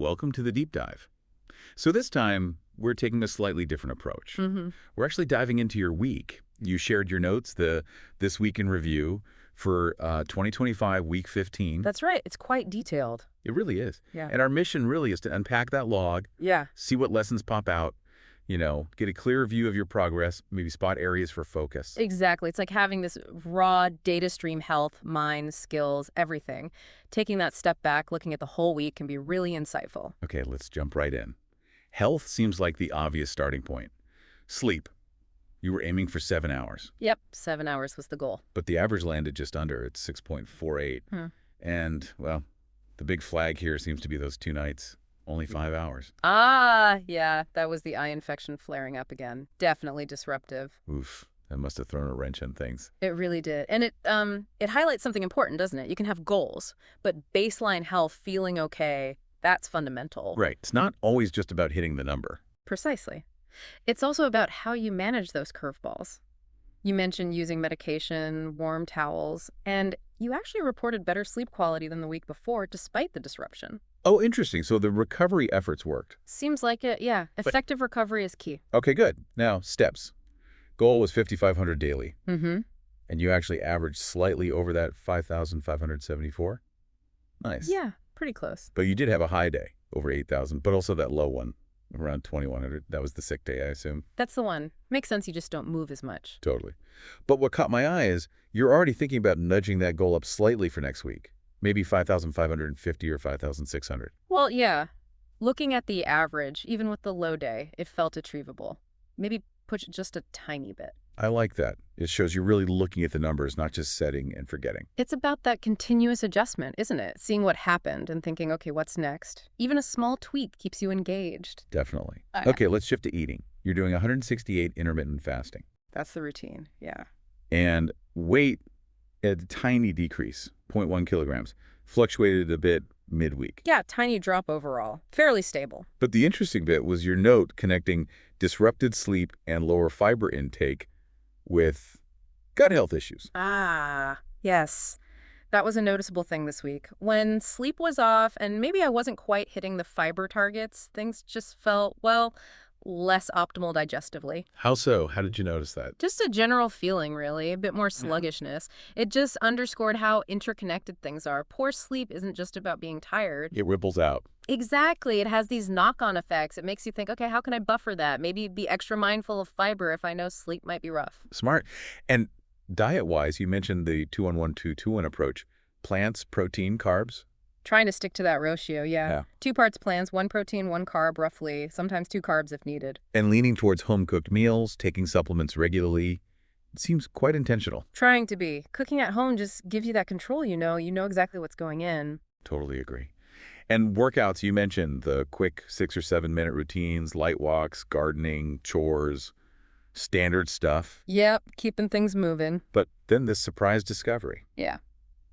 welcome to the deep dive. So this time, we're taking a slightly different approach. We're actually diving into your week. You shared your notes, This Week in Review, for 2025, week 15. That's right. It's quite detailed. It really is. Yeah. And our mission really is to unpack that log, see what lessons pop out, get a clearer view of your progress, maybe spot areas for focus. Exactly. It's like having this raw data stream: health, mind, skills, everything. Taking that step back, looking at the whole week can be really insightful. Okay, let's jump right in. Health seems like the obvious starting point. Sleep. You were aiming for 7 hours. Yep, 7 hours was the goal. But the average landed just under. It's 6.48. And, well, the big flag here seems to be those 2 nights. Only 5 hours. Ah, yeah, that was the eye infection flaring up again. Definitely disruptive. Oof, that must have thrown a wrench in things. It really did. And it highlights something important, doesn't it? You can have goals, but baseline health, feeling okay, that's fundamental. Right. It's not always just about hitting the number. Precisely. It's also about how you manage those curveballs. You mentioned using medication, warm towels, and you actually reported better sleep quality than the week before despite the disruption. Oh, interesting. So the recovery efforts worked. Seems like it, yeah. Effective recovery is key. Okay, good. Now, steps. Goal was 5,500 daily. Mm-hmm. And you actually averaged slightly over that 5,574. Nice. Yeah, pretty close. But you did have a high day, over 8,000, but also that low one, around 2,100. That was the sick day, I assume. That's the one. Makes sense, you just don't move as much. Totally. But what caught my eye is you're already thinking about nudging that goal up slightly for next week. Maybe 5,550 or 5,600. Well, yeah. Looking at the average, even with the low day, it felt achievable. Maybe push it just a tiny bit. I like that. It shows you're really looking at the numbers, not just setting and forgetting. It's about that continuous adjustment, isn't it? Seeing what happened and thinking, okay, what's next? Even a small tweak keeps you engaged. Definitely. Okay, let's shift to eating. You're doing 168 intermittent fasting. That's the routine, yeah. And weight, a tiny decrease, 0.1 kilograms, fluctuated a bit midweek. Yeah, tiny drop overall. Fairly stable. But the interesting bit was your note connecting disrupted sleep and lower fiber intake with gut health issues. Ah, yes. That was a noticeable thing this week. When sleep was off and maybe I wasn't quite hitting the fiber targets, things just felt, well, less optimal digestively. How so? How did you notice that? Just a general feeling, really, a bit more sluggishness. It just underscored how interconnected things are. Poor sleep isn't just about being tired. It ripples out. Exactly. It has these knock-on effects. It makes you think, okay, how can I buffer that? Maybe be extra mindful of fiber if I know sleep might be rough. Smart. And diet-wise, you mentioned the 2-1-1-2-2-1 approach. Plants, protein, carbs. Trying to stick to that ratio, yeah. 2 parts plants, 1 protein, 1 carb, roughly. Sometimes 2 carbs if needed. And leaning towards home-cooked meals, taking supplements regularly. It seems quite intentional. Trying to be. Cooking at home just gives you that control, you know. You know exactly what's going in. Totally agree. And workouts, you mentioned the quick 6 or 7 minute routines, light walks, gardening, chores, standard stuff. Yep, keeping things moving. But then this surprise discovery. Yeah.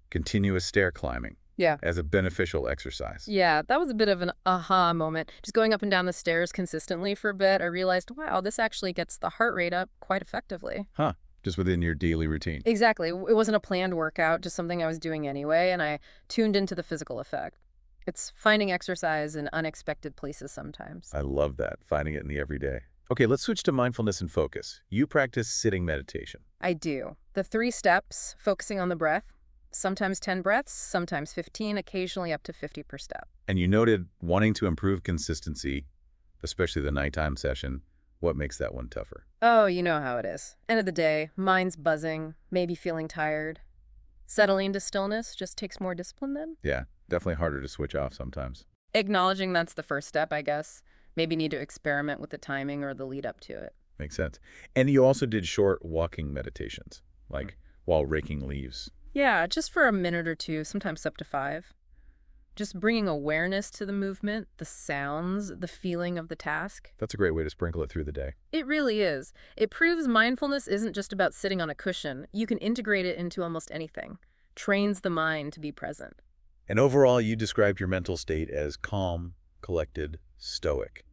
Continuous stair climbing. Yeah. As a beneficial exercise. Yeah, that was a bit of an aha moment. Just going up and down the stairs consistently for a bit, I realized, wow, this actually gets the heart rate up quite effectively. Huh. Just within your daily routine. Exactly. It wasn't a planned workout, just something I was doing anyway, and I tuned into the physical effect. It's finding exercise in unexpected places sometimes. I love that, finding it in the everyday. Okay, let's switch to mindfulness and focus. You practice sitting meditation. I do. The 3 steps, focusing on the breath, sometimes 10 breaths, sometimes 15, occasionally up to 50 per step. And you noted wanting to improve consistency, especially the nighttime session. What makes that one tougher? Oh, you know how it is. End of the day, mind's buzzing, maybe feeling tired. Settling into stillness just takes more discipline then? Yeah, definitely harder to switch off sometimes. Acknowledging that's the first step, I guess. Maybe need to experiment with the timing or the lead up to it. Makes sense. And you also did short walking meditations, like while raking leaves. Yeah, just for a minute or 2, sometimes up to 5. Just bringing awareness to the movement, the sounds, the feeling of the task. That's a great way to sprinkle it through the day. It really is. It proves mindfulness isn't just about sitting on a cushion. You can integrate it into almost anything. Trains the mind to be present. And overall, you described your mental state as calm, collected, stoic.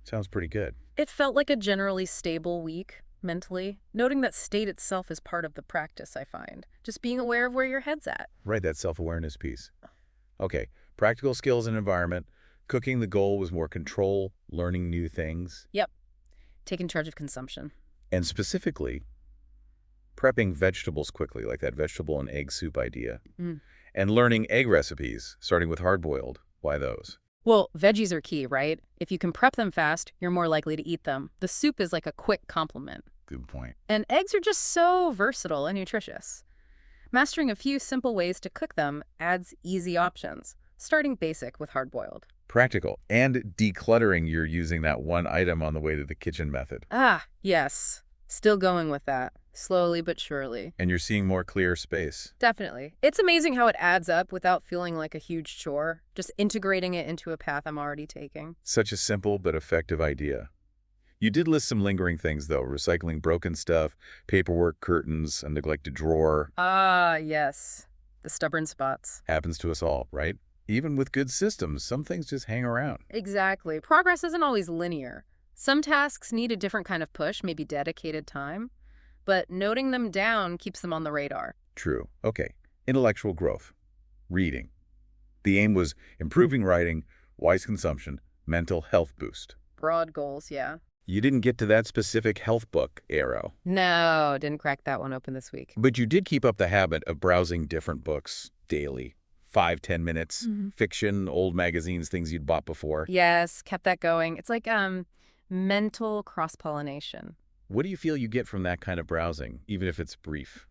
Sounds pretty good. It felt like a generally stable week, mentally. Noting that state itself is part of the practice, I find. Just being aware of where your head's at. Right, that self-awareness piece. Okay, practical skills and environment, Cooking, the goal was more control, learning new things, Yep. Taking charge of consumption. and specifically prepping vegetables quickly, like that vegetable and egg soup idea, Mm. and learning egg recipes, starting with hard-boiled. Why those? Well, veggies are key, right? If you can prep them fast, you're more likely to eat them. The soup is like a quick complement. Good point. And eggs are just so versatile and nutritious. Mastering a few simple ways to cook them adds easy options, starting basic with hard-boiled. Practical. And decluttering, you're using that one item on the way to the kitchen method. Ah, yes. Still going with that, slowly but surely. And you're seeing more clear space. Definitely. It's amazing how it adds up without feeling like a huge chore, just integrating it into a path I'm already taking. Such a simple but effective idea. You did list some lingering things, though. Recycling broken stuff, paperwork, curtains, a neglected drawer. Ah, yes. The stubborn spots. Happens to us all, right? Even with good systems, some things just hang around. Exactly. Progress isn't always linear. Some tasks need a different kind of push, maybe dedicated time, but noting them down keeps them on the radar. True. Okay. Intellectual growth. Reading. The aim was improving writing, wise consumption, mental health boost. Broad goals, yeah. You didn't get to that specific health book, Arrow. No, didn't crack that one open this week. But you did keep up the habit of browsing different books daily. 5-10 minutes. Fiction, old magazines, things you'd bought before. Yes, kept that going. It's like mental cross-pollination. What do you feel you get from that kind of browsing, even if it's brief?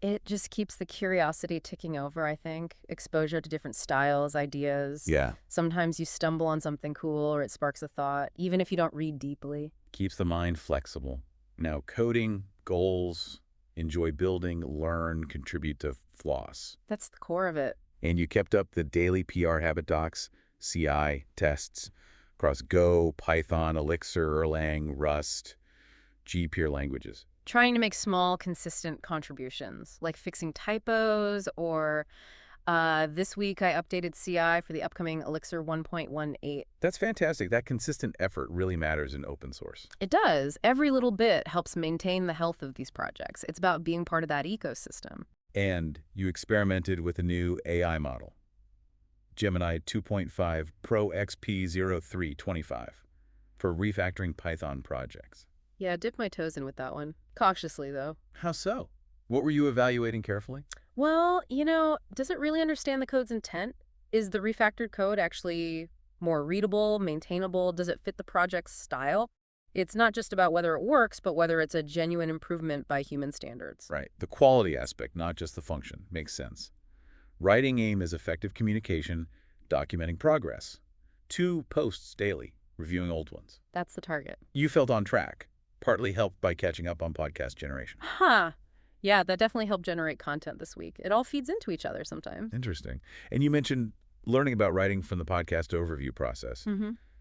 It just keeps the curiosity ticking over, I think. Exposure to different styles, ideas. Yeah. Sometimes you stumble on something cool or it sparks a thought, even if you don't read deeply. Keeps the mind flexible. Now, coding, goals, enjoy building, learn, contribute to floss. That's the core of it. And you kept up the daily PR habit docs, CI, tests, across Go, Python, Elixir, Erlang, Rust, G-peer languages. Trying to make small, consistent contributions, like fixing typos or this week I updated CI for the upcoming Elixir 1.18. That's fantastic. That consistent effort really matters in open source. It does. Every little bit helps maintain the health of these projects. It's about being part of that ecosystem. And you experimented with a new AI model, Gemini 2.5 Pro XP0325, for refactoring Python projects. Yeah, dip my toes in with that one. Cautiously, though. How so? What were you evaluating carefully? Well, does it really understand the code's intent? Is the refactored code actually more readable, maintainable? Does it fit the project's style? It's not just about whether it works, but whether it's a genuine improvement by human standards. Right. The quality aspect, not just the function. Makes sense. Writing aim is effective communication, documenting progress. 2 posts daily, reviewing old ones. That's the target. You felt on track, partly helped by catching up on podcast generation. Huh. Yeah, that definitely helped generate content this week. It all feeds into each other sometimes. Interesting. And you mentioned learning about writing from the podcast overview process.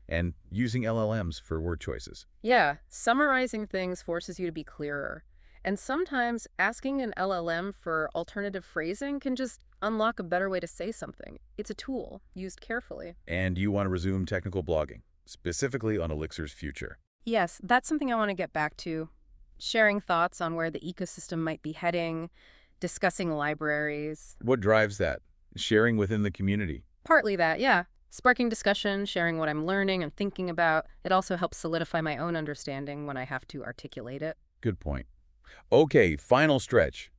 And using LLMs for word choices. Yeah, summarizing things forces you to be clearer. And sometimes asking an LLM for alternative phrasing can just unlock a better way to say something. It's a tool, used carefully. And you want to resume technical blogging, specifically on Elixir's future. Yes, that's something I want to get back to. Sharing thoughts on where the ecosystem might be heading, discussing libraries. What drives that? Sharing within the community. Partly that, yeah. Sparking discussion, sharing what I'm learning and thinking about. It also helps solidify my own understanding when I have to articulate it. Good point. Okay, final stretch.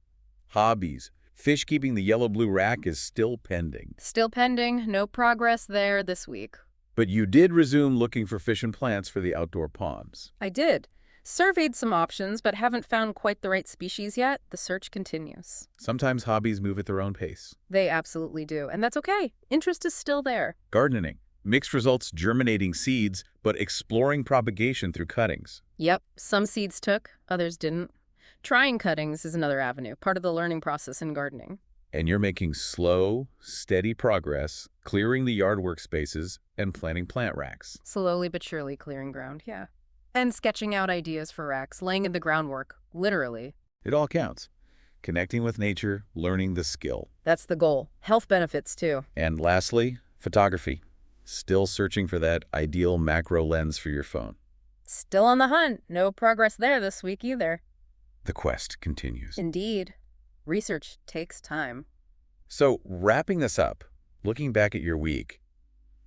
Hobbies. Fish keeping the yellow-blue rack is still pending. Still pending. No progress there this week. But you did resume looking for fish and plants for the outdoor ponds. I did. Surveyed some options, but haven't found quite the right species yet. The search continues. Sometimes hobbies move at their own pace. They absolutely do, and that's okay. Interest is still there. Gardening. Mixed results germinating seeds, but exploring propagation through cuttings. Yep, some seeds took, others didn't. Trying cuttings is another avenue, part of the learning process in gardening. And you're making slow, steady progress, clearing the yard workspaces and planting plant racks. Slowly but surely clearing ground, yeah. And sketching out ideas for racks, laying in the groundwork, literally. It all counts. Connecting with nature, learning the skill. That's the goal. Health benefits, too. And lastly, photography. Still searching for that ideal macro lens for your phone. Still on the hunt. No progress there this week either. The quest continues. Indeed. Research takes time. So, wrapping this up, looking back at your week,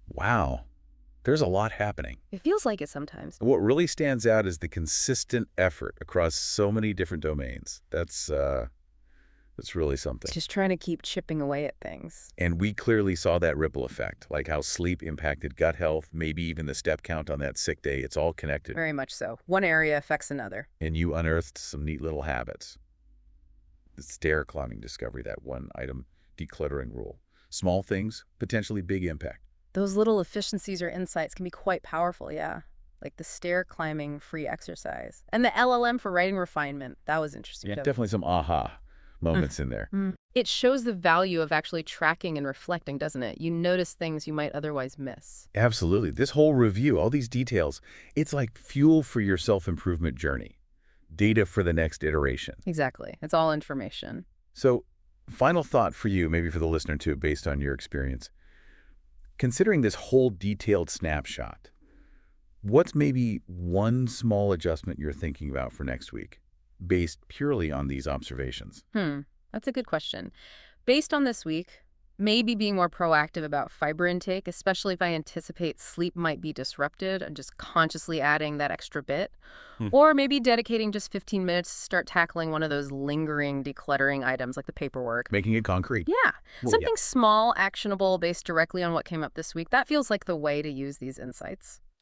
wow, There's a lot happening. It feels like it sometimes. What really stands out is the consistent effort across so many different domains. That's really something. Just trying to keep chipping away at things. And we clearly saw that ripple effect, like how sleep impacted gut health, maybe even the step count on that sick day. It's all connected. Very much so. One area affects another. And you unearthed some neat little habits. The stair climbing discovery, that one-item decluttering rule. Small things, potentially big impact. Those little efficiencies or insights can be quite powerful, yeah. Like the stair climbing free exercise. And the LLM for writing refinement. That was interesting. Yeah, too. definitely some aha moments in there. It shows the value of actually tracking and reflecting, doesn't it? You notice things you might otherwise miss. Absolutely. This whole review, all these details, it's like fuel for your self-improvement journey. Data for the next iteration. Exactly. It's all information. So, final thought for you, maybe for the listener too, based on your experience. Considering this whole detailed snapshot, what's maybe one small adjustment you're thinking about for next week, based purely on these observations? That's a good question. Based on this week, maybe being more proactive about fiber intake, especially if I anticipate sleep might be disrupted, and just consciously adding that extra bit. Or maybe dedicating just 15 minutes to start tackling one of those lingering decluttering items like the paperwork. Making it concrete. Yeah. Well, Something small, actionable, based directly on what came up this week. That feels like the way to use these insights.